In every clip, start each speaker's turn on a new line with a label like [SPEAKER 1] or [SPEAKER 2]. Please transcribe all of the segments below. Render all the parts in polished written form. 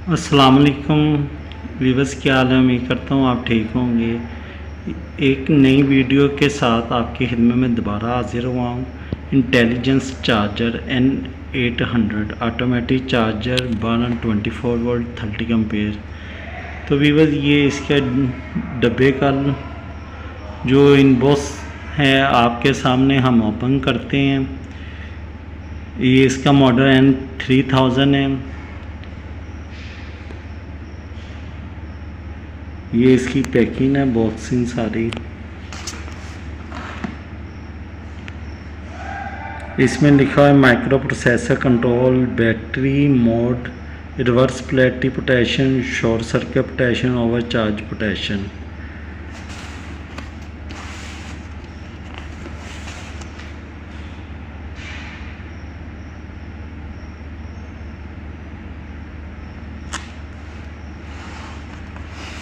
[SPEAKER 1] अस्सलाम वालेकुम व्यूअर्स, क्या हाल है। उम्मीद करता हूँ आप ठीक होंगे। एक नई वीडियो के साथ आपकी खिदमत में दोबारा हाजिर हुआ हूँ। Intelligence charger N800 automatic charger 1224 volt 30 ampere. तो व्यूअर्स, ये इसके डब्बे का जो इनबॉक्स है आपके सामने हम ओपन करते हैं। ये इसका मॉडल N3000 है। ये इसकी पैकिंग है, बॉक्सिंग सारी। इसमें लिखा है micro processor control, battery mode, reverse polarity protection, short circuit protection, overcharge protection.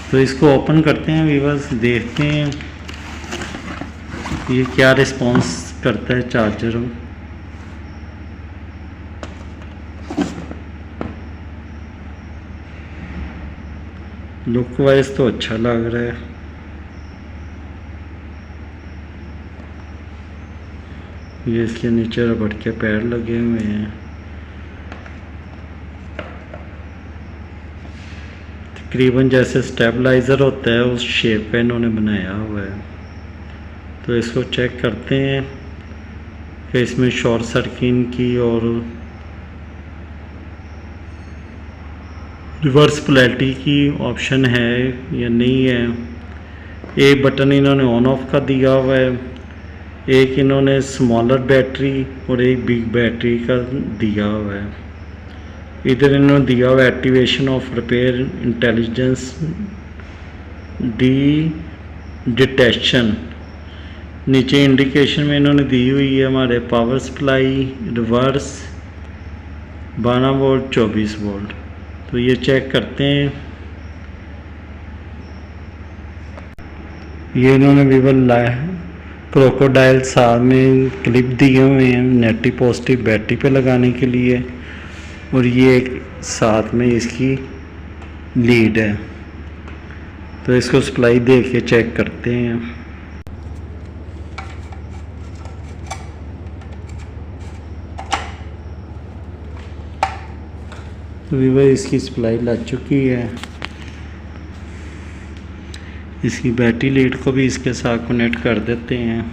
[SPEAKER 1] तो इसको ओपन करते हैं व्यूअर्स, देखते हैं ये क्या रिस्पॉन्स करता है चार्जर। लुक वाइज तो अच्छा लग रहा है। ये इसके नीचे रबड़ के पैर लगे हुए हैं। तकरीबन जैसे स्टेबलाइज़र होता है उस शेप का इन्होंने बनाया हुआ है। तो इसको चेक करते हैं कि इसमें शॉर्ट सर्किट की और रिवर्स पोलैरिटी की ऑप्शन है या नहीं है। एक बटन इन्होंने ऑन ऑफ का दिया हुआ है, एक इन्होंने स्मॉलर बैटरी और एक बिग बैटरी का दिया हुआ है। इधर इन्होंने दिया हुआ activation of repair intelligence detection. नीचे इंडिकेशन में इन्होंने दी हुई है हमारे power supply, reverse 12 volt 24 volt. तो ये चेक करते हैं। ये इन्होंने विवल क्रोकोडाइल साथ में क्लिप दिए हुए हैं नेगेटिव पॉजिटिव बैटरी पे लगाने के लिए, और ये एक साथ में इसकी लीड है। तो इसको सप्लाई दे के चेक करते हैं। तो वीवर इसकी सप्लाई लग चुकी है। इसकी बैटरी लीड को भी इसके साथ कनेक्ट कर देते हैं।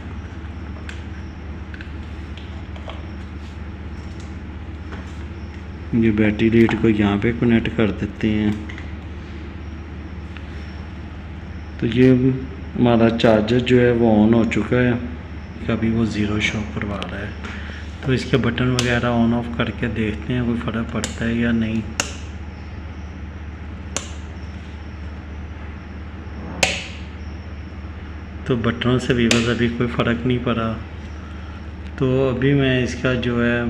[SPEAKER 1] ये बैटरी लीड को यहाँ पे कनेक्ट कर देते हैं। तो ये हमारा चार्जर जो है वो ऑन हो चुका है, कभी वो ज़ीरो शो करवा रहा है। तो इसके बटन वगैरह ऑन ऑफ करके देखते हैं कोई फ़र्क पड़ता है या नहीं। तो बटनों से व्यूअर्स अभी कोई फ़र्क नहीं पड़ा। तो अभी मैं इसका जो है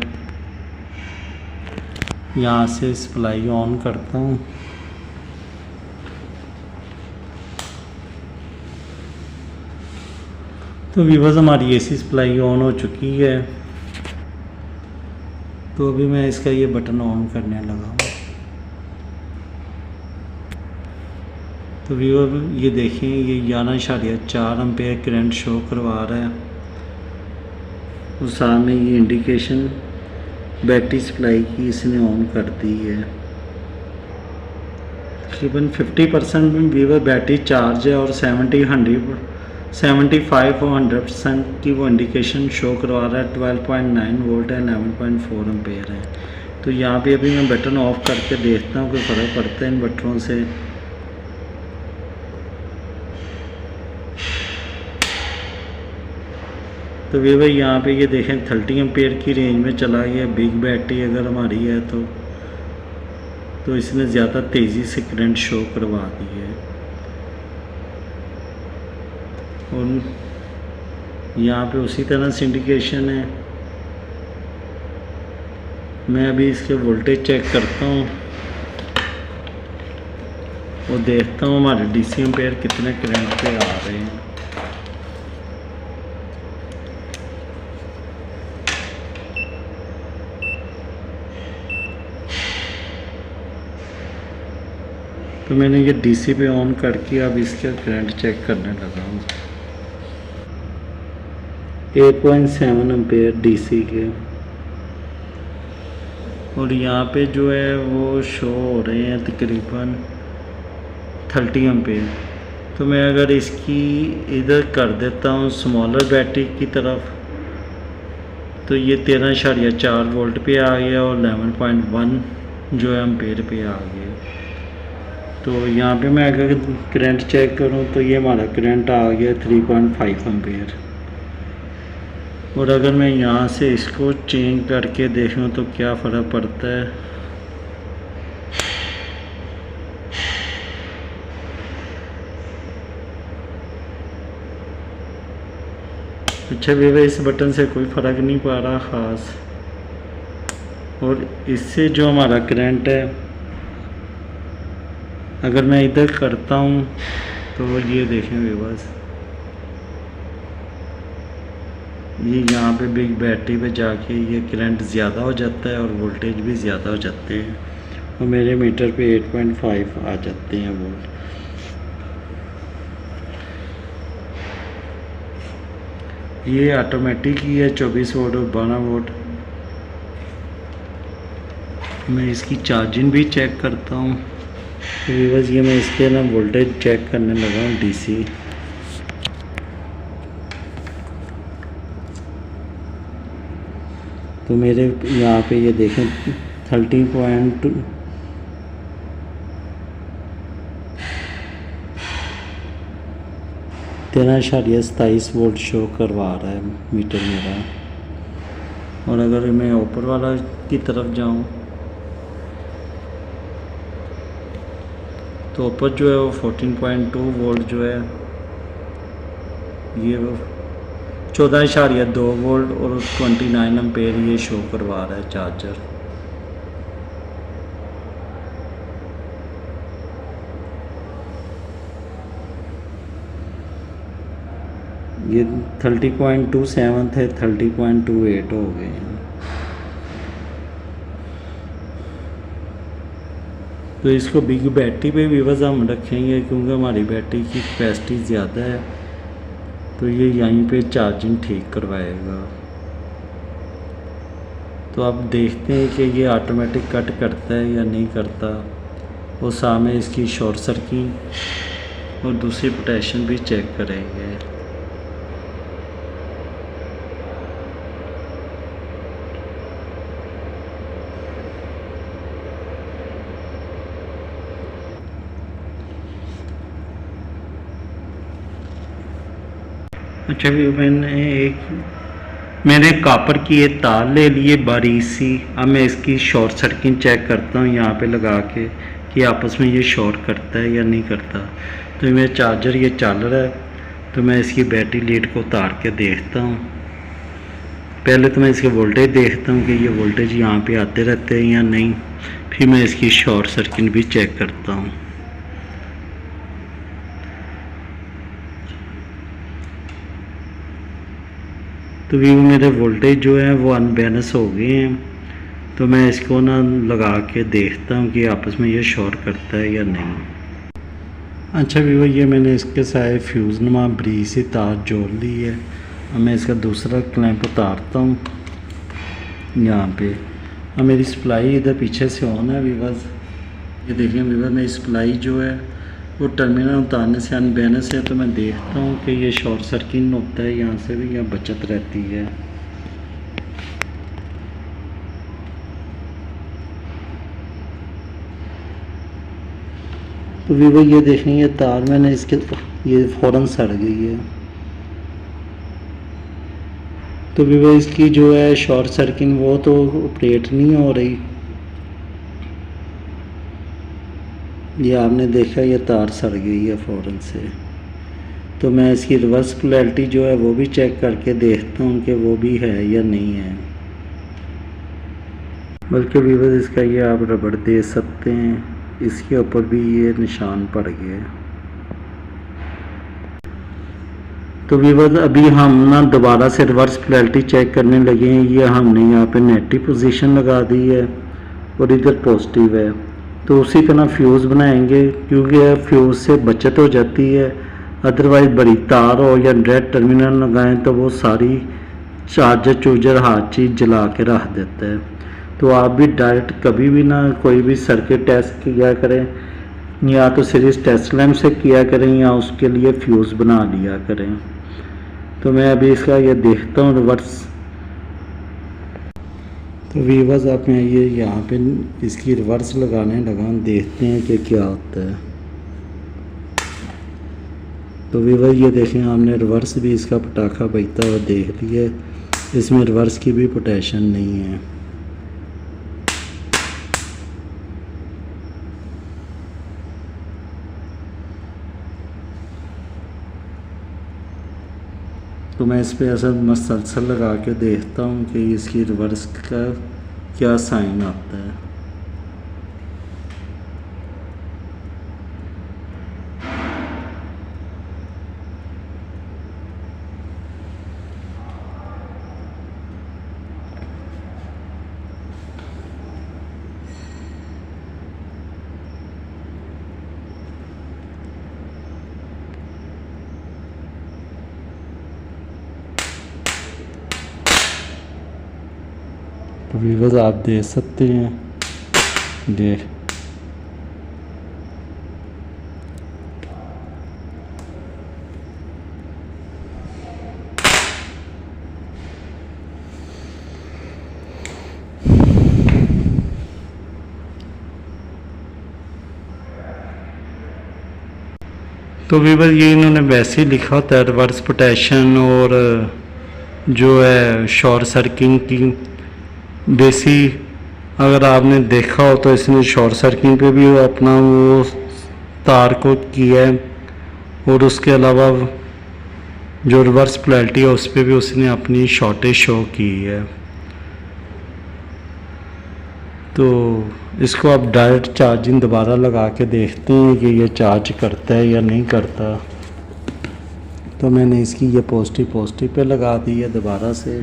[SPEAKER 1] यहाँ से सप्लाई ऑन करता हूँ। तो व्यूअर्स, हमारी एसी सप्लाई ऑन हो चुकी है। तो अभी मैं इसका ये बटन ऑन करने लगा हूँ। तो व्यूअर ये देखें, ये 11.4 एम्पेयर करंट शो करवा रहा है। और सामने ये इंडिकेशन बैटरी सप्लाई की इसने ऑन कर दी है। तकरीबन 50% में व्यूअर बैटरी चार्ज है और 75 और 100% की वो इंडिकेशन शो करवा रहा है। 12.9 वोल्ट है, 11.4 एम्पेयर है। तो यहाँ पे अभी मैं बटन ऑफ करके देखता हूँ कोई फ़र्क पड़ता है इन बटनों से। तो वे भाई यहाँ पे ये देखें 30 एम्पेयर की रेंज में चला गया। बिग बैटरी अगर हमारी है तो इसने ज़्यादा तेज़ी से करंट शो करवा दी है। और यहाँ पे उसी तरह से इंडिकेशन है। मैं अभी इसके वोल्टेज चेक करता हूँ और देखता हूँ हमारे DC एम्पेयर कितने करंट पे आ रहे हैं। तो मैंने ये डीसी पे ऑन करके अब इसका करंट चेक करने लगा हूँ। 8.7 एम्पेयर डीसी के, और यहाँ पे जो है वो शो हो रहे हैं तकरीबन 30 एम्पेयर। तो मैं अगर इसकी इधर कर देता हूँ स्मॉलर बैटरी की तरफ, तो ये 13.4 वोल्ट पे आ गया और 11.1 जो है एम्पेयर पे आ गया। तो यहाँ पे मैं अगर करंट चेक करूँ तो ये हमारा करंट आ गया 3.5 एम्पेयर। और अगर मैं यहाँ से इसको चेंज करके देखूँ तो क्या फ़र्क पड़ता है। अच्छा भैया, इस बटन से कोई फ़र्क नहीं पड़ रहा ख़ास। और इससे जो हमारा करंट है, अगर मैं इधर करता हूँ तो ये देखें व्यूअर्स, ये यहाँ पे बिग बैटरी पे जाके ये करंट ज़्यादा हो जाता है और वोल्टेज भी ज़्यादा हो जाते हैं, और मेरे मीटर पे 8.5 आ जाते हैं वोल्ट। ये ऑटोमेटिक ही है 24 वोल्ट और 12 वोल्ट। मैं इसकी चार्जिंग भी चेक करता हूँ। तो बस ये मैं इसके ना वोल्टेज चेक करने लगा हूँ डीसी। तो मेरे यहाँ पे ये देखें 13.2 13.27 वोल्ट शो करवा रहा है मीटर मेरा। और अगर मैं ऊपर वाला की तरफ जाऊँ तो ऊपर जो है वो 14.2 वोल्ट जो है, ये वो 14.2 वोल्ट और 29 एम्पेयर ये शो करवा रहा है चार्जर। ये 30.27 थे, 30.28 हो गए हैं। तो इसको बिग बैटरी पे भी वजह हम रखेंगे क्योंकि हमारी बैटरी की कैपेसिटी ज़्यादा है, तो ये यहीं पे चार्जिंग ठीक करवाएगा। तो अब देखते हैं कि ये ऑटोमेटिक कट करता है या नहीं करता। और सामने इसकी शॉर्ट सर्किट और दूसरी पोटेंशियल भी चेक करेंगे। अच्छा भी मैंने कापर की ये तार ले लिए बारीक सी। अब मैं इसकी शॉर्ट सर्किट चेक करता हूँ यहाँ पे लगा के कि आपस में ये शॉर्ट करता है या नहीं करता। तो मेरा चार्जर ये चल रहा है, तो मैं इसकी बैटरी लीड को उतार के देखता हूँ। पहले तो मैं इसके वोल्टेज देखता हूँ कि ये वोल्टेज यहाँ पे आते रहते हैं या नहीं, फिर मैं इसकी शॉर्ट सर्किट भी चेक करता हूँ। तो भी मेरे वोल्टेज जो है वो अनबैलेंस हो गए हैं, तो मैं इसको ना लगा के देखता हूँ कि आपस में ये शॉर्ट करता है या नहीं। अच्छा वीवो, ये मैंने इसके साथ फ्यूज़ नुमा ब्रीज से तार जोड़ ली है। अब मैं इसका दूसरा क्लैंप उतारता हूँ यहाँ पे। अब मेरी सप्लाई इधर पीछे से ऑन है वीवर्स। ये देखिए वीवर, मेरी सप्लाई जो है वो टर्मिनल उतारने से अनबैलेंस है, तो मैं देखता हूँ कि ये शॉर्ट सर्किट होता है, यहाँ से भी यहाँ बचत रहती है। तो वीवो ये देखें, ये तार मैंने इसके ये फ़ौरन सड़ गई है। तो वीवो इसकी जो है शॉर्ट सर्किट वो तो ऑपरेट नहीं हो रही। ये आपने देखा ये तार सड़ गई है फ़ौरन से। तो मैं इसकी रिवर्स पोलैरिटी जो है वो भी चेक करके देखता हूँ कि वो भी है या नहीं है। बल्कि व्यूअर्स, इसका ये आप रबड़ दे सकते हैं, इसके ऊपर भी ये निशान पड़ गए। तो व्यूअर्स, अभी हम ना दोबारा से रिवर्स पोलैरिटी चेक करने लगे हैं। ये हमने यहाँ पे नेगेटिव पोजीशन लगा दी है और इधर पॉजिटिव है। तो उसी तरह फ्यूज़ बनाएंगे, क्योंकि फ्यूज़ से बचत हो जाती है। अदरवाइज़ बड़ी तार हो या डायरेक्ट टर्मिनल लगाएं तो वो सारी चार्जर चूजर हर चीज़ जला के रख देता है। तो आप भी डायरेक्ट कभी भी ना कोई भी सर्किट टेस्ट किया करें, या तो सीरीज टेस्ट लैम्प से किया करें या उसके लिए फ्यूज़ बना लिया करें। तो मैं अभी इसका ये देखता हूँ रिवर्स। तो वीवर्स आप मैं ये यहाँ पे इसकी रिवर्स लगाने लगा, देखते हैं कि क्या होता है। तो वीवर ये देखें, हमने रिवर्स भी इसका पटाखा बजता हुआ देख लिया, इसमें रिवर्स की भी पोटेंशियल नहीं है। तो मैं इस पे ऐसा मसलसल लगा के देखता हूँ कि इसकी रिवर्स का क्या साइन आता है। तो व्यूअर्स आप देख सकते हैं, देख तो व्यूअर्स ये इन्होंने वैसे ही लिखा होता है रिवर्स पोटेंशियल और जो है शॉर्ट सर्किट की बेसी। अगर आपने देखा हो तो इसने शॉर्ट सर्किट पे भी अपना वो तार को किया है, और उसके अलावा जो रिवर्स पोलैरिटी है उस पर भी उसने अपनी शॉर्टेज शो की है। तो इसको आप डायरेक्ट चार्जिंग दोबारा लगा के देखते हैं कि ये चार्ज करता है या नहीं करता। तो मैंने इसकी ये पॉजिटिव पे लगा दी है दोबारा से।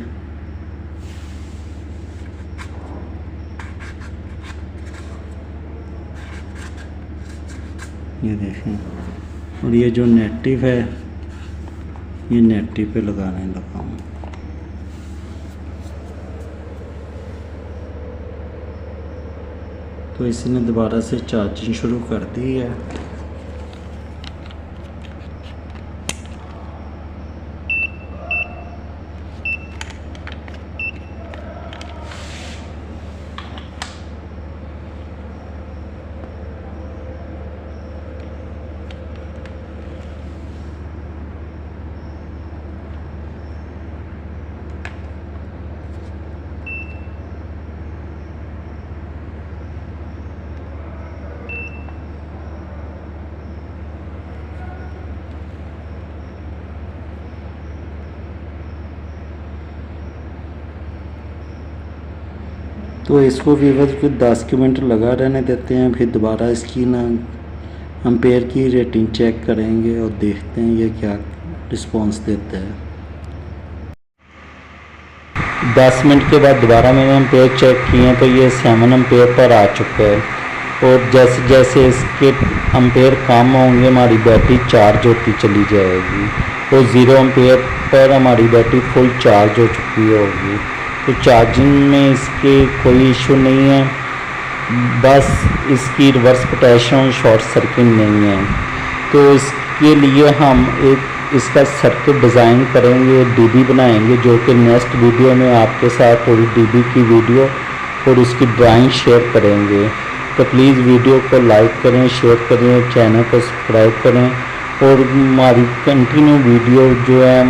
[SPEAKER 1] ये देखें, और ये जो नेगेटिव है ये नेगेटिव पे लगाने लगा हूँ। तो इसने दोबारा से चार्जिंग शुरू कर दी है। तो इसको व्यूअर्स को 10 मिनट लगा रहने देते हैं, फिर दोबारा इसकी ना एम्पेयर की रेटिंग चेक करेंगे और देखते हैं ये क्या रिस्पांस देता है। 10 मिनट के बाद दोबारा मैंने एम्पेयर चेक किए तो ये 7 एम्पेयर पर आ चुका है, और जैसे जैसे इसके एम्पेयर कम होंगे हमारी बैटरी चार्ज होती चली जाएगी, तो 0 एम्पेयर पर हमारी बैटरी फुल चार्ज हो चुकी होगी। तो चार्जिंग में इसके कोई इशू नहीं है, बस इसकी रिवर्स पोटेंशियल शॉर्ट सर्किट नहीं है। तो इसके लिए हम एक इसका सर्किट डिज़ाइन करेंगे, डीबी बनाएंगे, जो कि नेक्स्ट वीडियो में आपके साथ पूरी डीबी की वीडियो और उसकी ड्राइंग शेयर करेंगे। तो प्लीज़ वीडियो को लाइक करें, शेयर करें, चैनल को सब्सक्राइब करें, और हमारी कंटिन्यू वीडियो जो है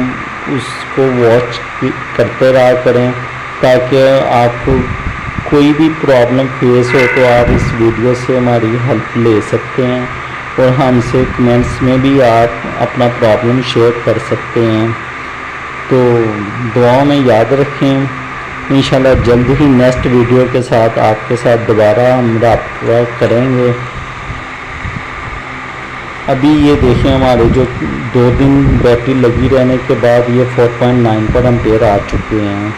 [SPEAKER 1] उसको वॉच करते रहा करें, ताकि आपको कोई भी प्रॉब्लम फेस हो तो आप इस वीडियो से हमारी हेल्प ले सकते हैं, और हमसे कमेंट्स में भी आप अपना प्रॉब्लम शेयर कर सकते हैं। तो दुआओं में याद रखें, इंशाल्लाह जल्द ही नेक्स्ट वीडियो के साथ आपके साथ दोबारा हम राब्ता करेंगे। अभी ये देखें, हमारे जो 2 दिन बैटरी लगी रहने के बाद ये 4.9 पर एम्पेयर आ चुके हैं।